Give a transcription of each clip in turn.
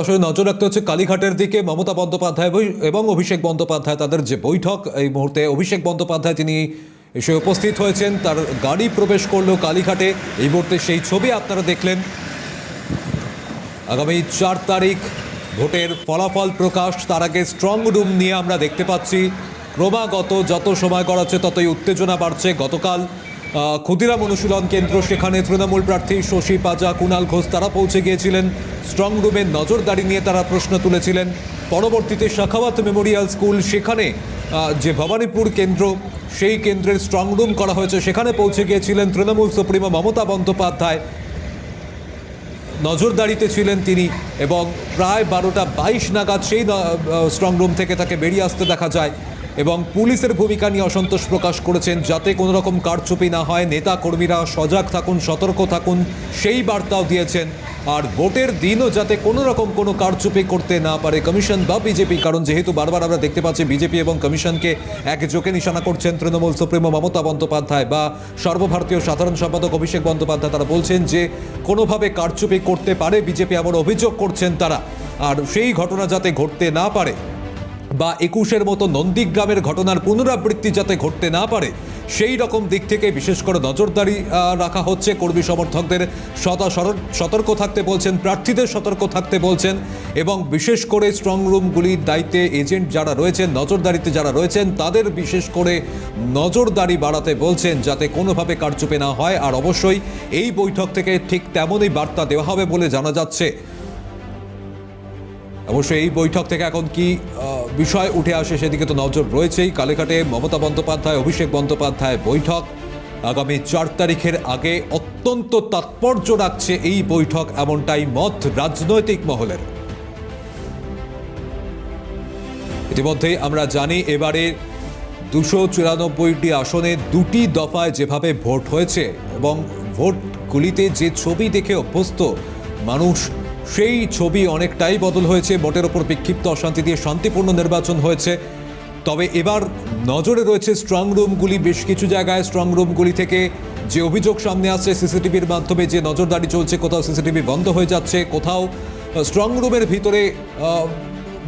আসলে নজর রাখতে হচ্ছে কালীঘাটের দিকে। মমতা বন্দ্যোপাধ্যায় এবং অভিষেক বন্দ্যোপাধ্যায় তাদের যে বৈঠক, এই মুহূর্তে অভিষেক বন্দ্যোপাধ্যায় তিনি এসে উপস্থিত হয়েছেন, তার গাড়ি প্রবেশ করলো কালীঘাটে। এই মুহূর্তে সেই ছবি আপনারা দেখলেন। আগামী 4 তারিখ ভোটের ফলাফল প্রকাশ, তার আগে স্ট্রং রুম নিয়ে আমরা দেখতে পাচ্ছি ক্রমাগত যত সময় গড়াচ্ছে ততই উত্তেজনা বাড়ছে। গতকাল ক্ষুদিরাম অনুশীলন কেন্দ্র, সেখানে তৃণমূল প্রার্থী শশী পাজা, কুণাল ঘোষ তারা পৌঁছে গিয়েছিলেন। স্ট্রং রুমের নজরদারি নিয়ে তারা প্রশ্ন তুলেছিলেন। পরবর্তীতে শাখাওয়াত মেমোরিয়াল স্কুল, সেখানে যে ভবানীপুর কেন্দ্র, সেই কেন্দ্রের স্ট্রং রুম করা হয়েছে, সেখানে পৌঁছে গিয়েছিলেন তৃণমূল সুপ্রিমো মমতা বন্দ্যোপাধ্যায়। নজরদারিতে ছিলেন তিনি এবং প্রায় 12টা 22 নাগাদ সেই স্ট্রং রুম থেকে তাকে বেরিয়ে আসতে দেখা যায় এবং পুলিশের ভূমিকা নিয়ে অসন্তোষ প্রকাশ করেছেন, যাতে কোনো রকম কারচুপি না হয়, নেতা কর্মীরা সজাগ থাকুন, সতর্ক থাকুন, সেই বার্তাও দিয়েছেন। আর ভোটের দিনও যাতে কোনো রকম কোনো কারচুপি করতে না পারে কমিশন বা বিজেপি, কারণ যেহেতু বারবার আমরা দেখতে পাচ্ছি বিজেপি এবং কমিশনকে একযোগে নিশানা করছেন তৃণমূল সুপ্রিমো মমতা বন্দ্যোপাধ্যায় বা সর্বভারতীয় সাধারণ সম্পাদক অভিষেক বন্দ্যোপাধ্যায়। তারা বলছেন যে কোনোভাবে কারচুপি করতে পারে বিজেপি, এমন অভিযোগ করছেন তারা। আর সেই ঘটনা যাতে ঘটতে না পারে বা 21-এর মতো নন্দীগ্রামের ঘটনার পুনরাবৃত্তি যাতে ঘটতে না পারে, সেই রকম দিক থেকে বিশেষ করে নজরদারি রাখা হচ্ছে। কর্মী সমর্থকদের সতর্ক থাকতে বলছেন, প্রার্থীদের সতর্ক থাকতে বলছেন এবং বিশেষ করে স্ট্রং রুমগুলির দায়িত্বে এজেন্ট যারা রয়েছেন, নজরদারিতে যারা রয়েছেন, তাদের বিশেষ করে নজরদারি বাড়াতে বলছেন, যাতে কোনোভাবে কারচুপি না হয়। আর অবশ্যই এই বৈঠক থেকে ঠিক তেমনই বার্তা দেওয়া হবে বলে জানা যাচ্ছে। অবশ্যই এই বৈঠক থেকে এখন কি বিষয় উঠে আসে সেদিকে তো নজর রয়েছেই। কালীঘাটে মমতা বন্দ্যোপাধ্যায় অভিষেক বন্দ্যোপাধ্যায় বৈঠক আগামী 4 তারিখের আগে অত্যন্ত তাৎপর্য রাখছে এই বৈঠক, এমনটাই মত রাজনৈতিক মহলের। ইতিমধ্যেই আমরা জানি এবারে 294টি আসনে 2টি দফায় যেভাবে ভোট হয়েছে এবং ভোটগুলিতে যে ছবি দেখে অভ্যস্ত মানুষ, সেই ছবি অনেকটাই বদল হয়েছে। ভোটের ওপর বিক্ষিপ্ত অশান্তি দিয়ে শান্তিপূর্ণ নির্বাচন হয়েছে। তবে এবার নজরে রয়েছে স্ট্রং রুমগুলি। বেশ কিছু জায়গায় স্ট্রং রুমগুলি থেকে যে অভিযোগ সামনে আসছে, সিসিটিভির মাধ্যমে যে নজরদারি চলছে, কোথাও সিসিটিভি বন্ধ হয়ে যাচ্ছে, কোথাও স্ট্রং রুমের ভিতরে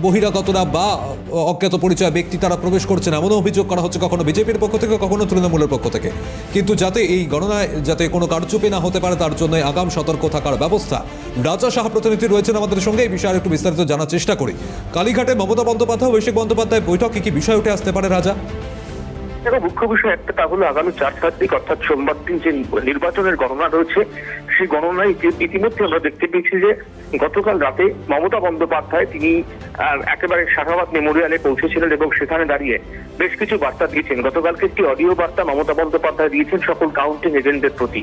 বহিরাগতরা বা অজ্ঞাত পরিচয় ব্যক্তি তারা প্রবেশ করছেন, এমনও অভিযোগ করা হচ্ছে, কখনো বিজেপির পক্ষ থেকে, কখনো তৃণমূলের পক্ষ থেকে। কিন্তু যাতে এই গণনায় যাতে কোনো কারচুপি না হতে পারে, তার জন্য আগাম সতর্ক থাকার ব্যবস্থা। রাজা সাহা প্রতিনিধি রয়েছেন আমাদের সঙ্গে, এই বিষয়ে একটু বিস্তারিত জানার চেষ্টা করি। কালীঘাটে মমতা বন্দ্যোপাধ্যায় অভিষেক বন্দ্যোপাধ্যায় বৈঠকে কি বিষয় উঠে আসতে পারে রাজা? মুখ্য বিষয় একটা, তা হলো আগামী 4 তারিখ অর্থাৎ সোমবার দিন যে নির্বাচনের গণনা রয়েছে, সেই গণনায় ইতিমধ্যে আমরা দেখতে পেয়েছি যে গতকাল রাতে মমতা বন্দ্যোপাধ্যায় তিনি একেবারে শাখাওয়াত মেমোরিয়ালে পৌঁছেছিলেন এবং সেখানে দাঁড়িয়ে বেশ কিছু বার্তা দিয়েছেন। গতকালকে একটি অডিও বার্তা মমতা বন্দ্যোপাধ্যায় দিয়েছেন সকল কাউন্টিং এজেন্টদের প্রতি।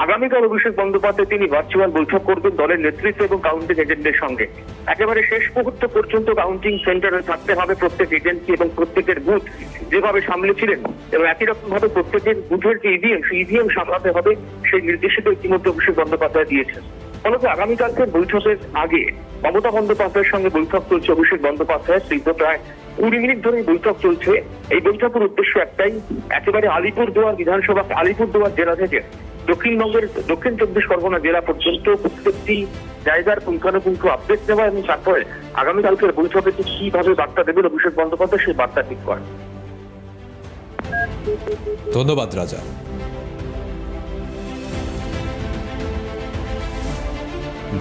আগামীকাল অভিষেক বন্দ্যোপাধ্যায় তিনি ভার্চুয়াল বৈঠক করবেন দলের নেতৃত্ব এবং কাউন্টিং এজেন্টদের সঙ্গে। একেবারে শেষ মুহূর্ত পর্যন্ত কাউন্টিং সেন্টারে থাকতে হবে প্রত্যেক এজেন্সি এবং প্রত্যেকের বুথ যেভাবে সামলেছিলেন, এবং একই রকম ভাবে প্রত্যেকের বুথের যে ইভিএম সামলাতে হবে, সেই নির্দেশিত ইতিমধ্যে অভিষেক বন্দ্যোপাধ্যায় দিয়েছেন। ফলত আগামীকালকে বৈঠকের আগে মমতা বন্দ্যোপাধ্যায়ের সঙ্গে বৈঠক চলছে অভিষেক বন্দ্যোপাধ্যায়ের। দীর্ঘ প্রায় 20 মিনিট ধরে বৈঠক চলছে। এই বৈঠকের উদ্দেশ্য একটাই, একেবারে আলিপুরদুয়ার বিধানসভা, আলিপুরদুয়ার জেলা থেকে দক্ষিণবঙ্গের দক্ষিণ 24 পরগনা জেলা পর্যন্ত প্রত্যেকটি জায়গার পুঙ্খানুপুঙ্খ আপডেট নেওয়া এবং তারপরে আগামীকালকের বৈঠকে কিভাবে বার্তা দেবেন অভিষেক বন্দ্যোপাধ্যায়, সেই বার্তা ঠিক করেন। ধন্যবাদ রাজা।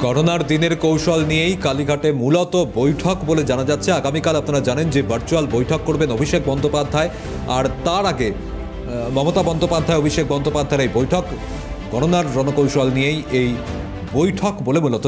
গণনার দিনের কৌশল নিয়েই কালীঘাটে মূলত বৈঠক বলে জানা যাচ্ছে। আগামীকাল আপনারা জানেন যে ভার্চুয়াল বৈঠক করবেন অভিষেক বন্দ্যোপাধ্যায়, আর তার আগে মমতা বন্দ্যোপাধ্যায় অভিষেক বন্দ্যোপাধ্যায়ের এই বৈঠক, গণনার রণকৌশল নিয়েই এই বৈঠক বলে মূলত